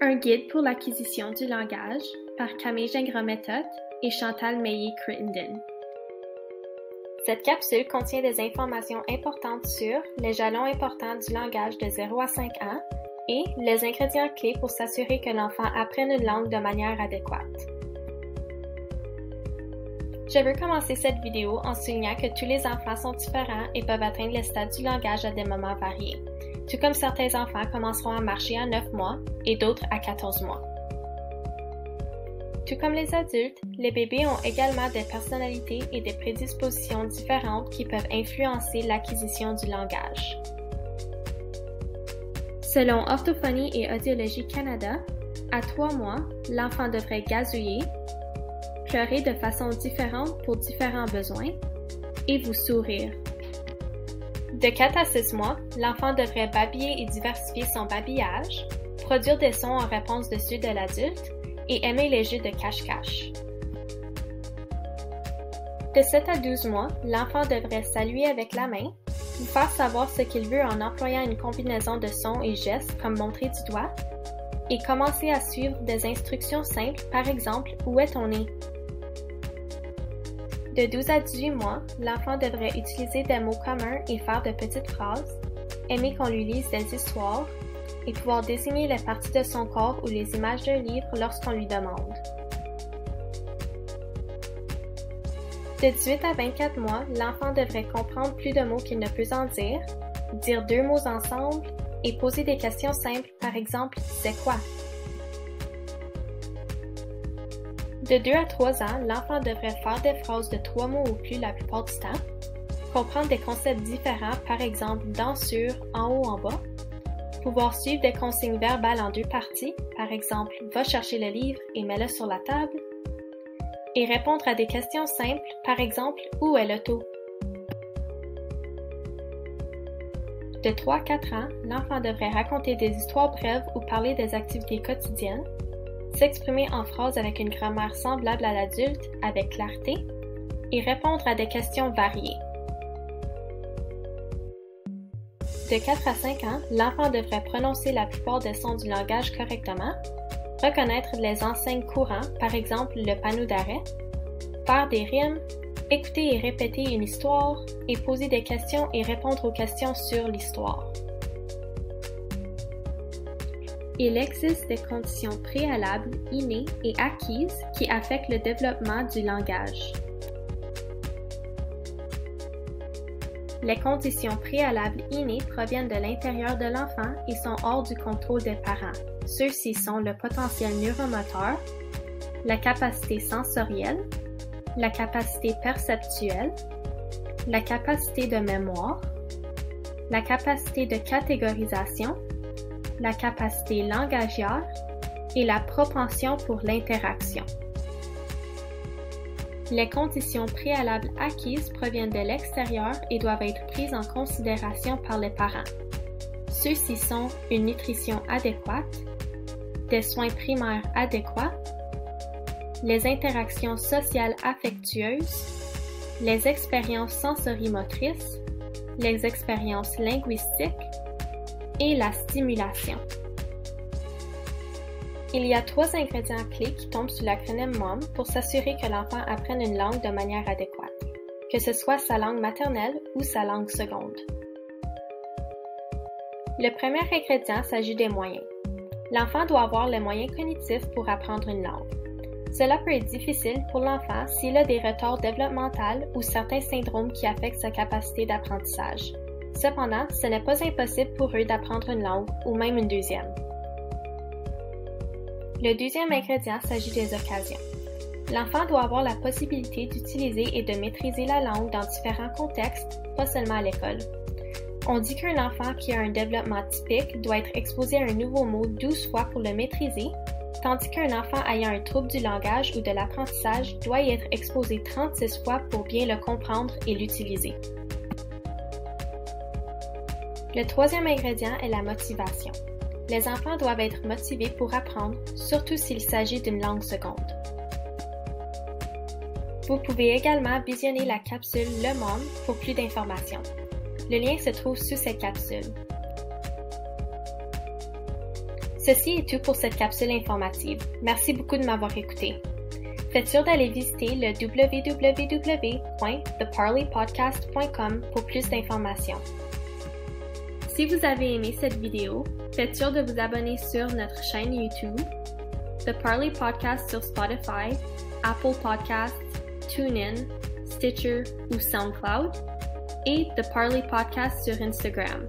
Un guide pour l'acquisition du langage par Camille Gingras-Méthode et Chantal Meilly-Crittenden. Cette capsule contient des informations importantes sur les jalons importants du langage de 0 à 5 ans et les ingrédients clés pour s'assurer que l'enfant apprenne une langue de manière adéquate. Je veux commencer cette vidéo en soulignant que tous les enfants sont différents et peuvent atteindre les stades du langage à des moments variés, tout comme certains enfants commenceront à marcher à 9 mois et d'autres à 14 mois. Tout comme les adultes, les bébés ont également des personnalités et des prédispositions différentes qui peuvent influencer l'acquisition du langage. Selon Orthophonie et Audiologie Canada, à 3 mois, l'enfant devrait gazouiller, pleurer de façon différente pour différents besoins et vous sourire. De 4 à 6 mois, l'enfant devrait babiller et diversifier son babillage, produire des sons en réponse de ceux de l'adulte et aimer les jeux de cache-cache. De 7 à 12 mois, l'enfant devrait saluer avec la main, vous faire savoir ce qu'il veut en employant une combinaison de sons et gestes comme montrer du doigt, et commencer à suivre des instructions simples, par exemple « Où est ton nez ?» De 12 à 18 mois, l'enfant devrait utiliser des mots communs et faire de petites phrases, aimer qu'on lui lise des histoires et pouvoir désigner les parties de son corps ou les images d'un livre lorsqu'on lui demande. De 18 à 24 mois, l'enfant devrait comprendre plus de mots qu'il ne peut en dire 2 mots ensemble et poser des questions simples, par exemple « C'est quoi ?» De 2 à 3 ans, l'enfant devrait faire des phrases de 3 mots ou plus la plupart du temps, comprendre des concepts différents, par exemple dans, sur, en haut, en bas, pouvoir suivre des consignes verbales en 2 parties, par exemple va chercher le livre et mets-le sur la table, et répondre à des questions simples, par exemple où est l'auto. De 3 à 4 ans, l'enfant devrait raconter des histoires brèves ou parler des activités quotidiennes, s'exprimer en phrases avec une grammaire semblable à l'adulte avec clarté et répondre à des questions variées. De 4 à 5 ans, l'enfant devrait prononcer la plupart des sons du langage correctement, reconnaître les enseignes courantes, par exemple le panneau d'arrêt, faire des rimes, écouter et répéter une histoire et poser des questions et répondre aux questions sur l'histoire. Il existe des conditions préalables, innées et acquises qui affectent le développement du langage. Les conditions préalables innées proviennent de l'intérieur de l'enfant et sont hors du contrôle des parents. Ceux-ci sont le potentiel neuromoteur, la capacité sensorielle, la capacité perceptuelle, la capacité de mémoire, la capacité de catégorisation, la capacité langagière et la propension pour l'interaction. Les conditions préalables acquises proviennent de l'extérieur et doivent être prises en considération par les parents. Ceux-ci sont une nutrition adéquate, des soins primaires adéquats, les interactions sociales affectueuses, les expériences sensorimotrices, les expériences linguistiques et la stimulation. Il y a 3 ingrédients clés qui tombent sous l'acronyme MOM pour s'assurer que l'enfant apprenne une langue de manière adéquate, que ce soit sa langue maternelle ou sa langue seconde. Le premier ingrédient s'agit des moyens. L'enfant doit avoir les moyens cognitifs pour apprendre une langue. Cela peut être difficile pour l'enfant s'il a des retards développementaux ou certains syndromes qui affectent sa capacité d'apprentissage. Cependant, ce n'est pas impossible pour eux d'apprendre une langue ou même une deuxième. Le deuxième ingrédient s'agit des occasions. L'enfant doit avoir la possibilité d'utiliser et de maîtriser la langue dans différents contextes, pas seulement à l'école. On dit qu'un enfant qui a un développement typique doit être exposé à un nouveau mot 12 fois pour le maîtriser, tandis qu'un enfant ayant un trouble du langage ou de l'apprentissage doit y être exposé 36 fois pour bien le comprendre et l'utiliser. Le troisième ingrédient est la motivation. Les enfants doivent être motivés pour apprendre, surtout s'il s'agit d'une langue seconde. Vous pouvez également visionner la capsule Le MOM pour plus d'informations. Le lien se trouve sous cette capsule. Ceci est tout pour cette capsule informative. Merci beaucoup de m'avoir écouté. Faites sûr d'aller visiter le www.theparleypodcast.com pour plus d'informations. Si vous avez aimé cette vidéo, faites sûr de vous abonner sur notre chaîne YouTube, The Parley Podcast sur Spotify, Apple Podcasts, TuneIn, Stitcher ou SoundCloud, et The Parley Podcast sur Instagram.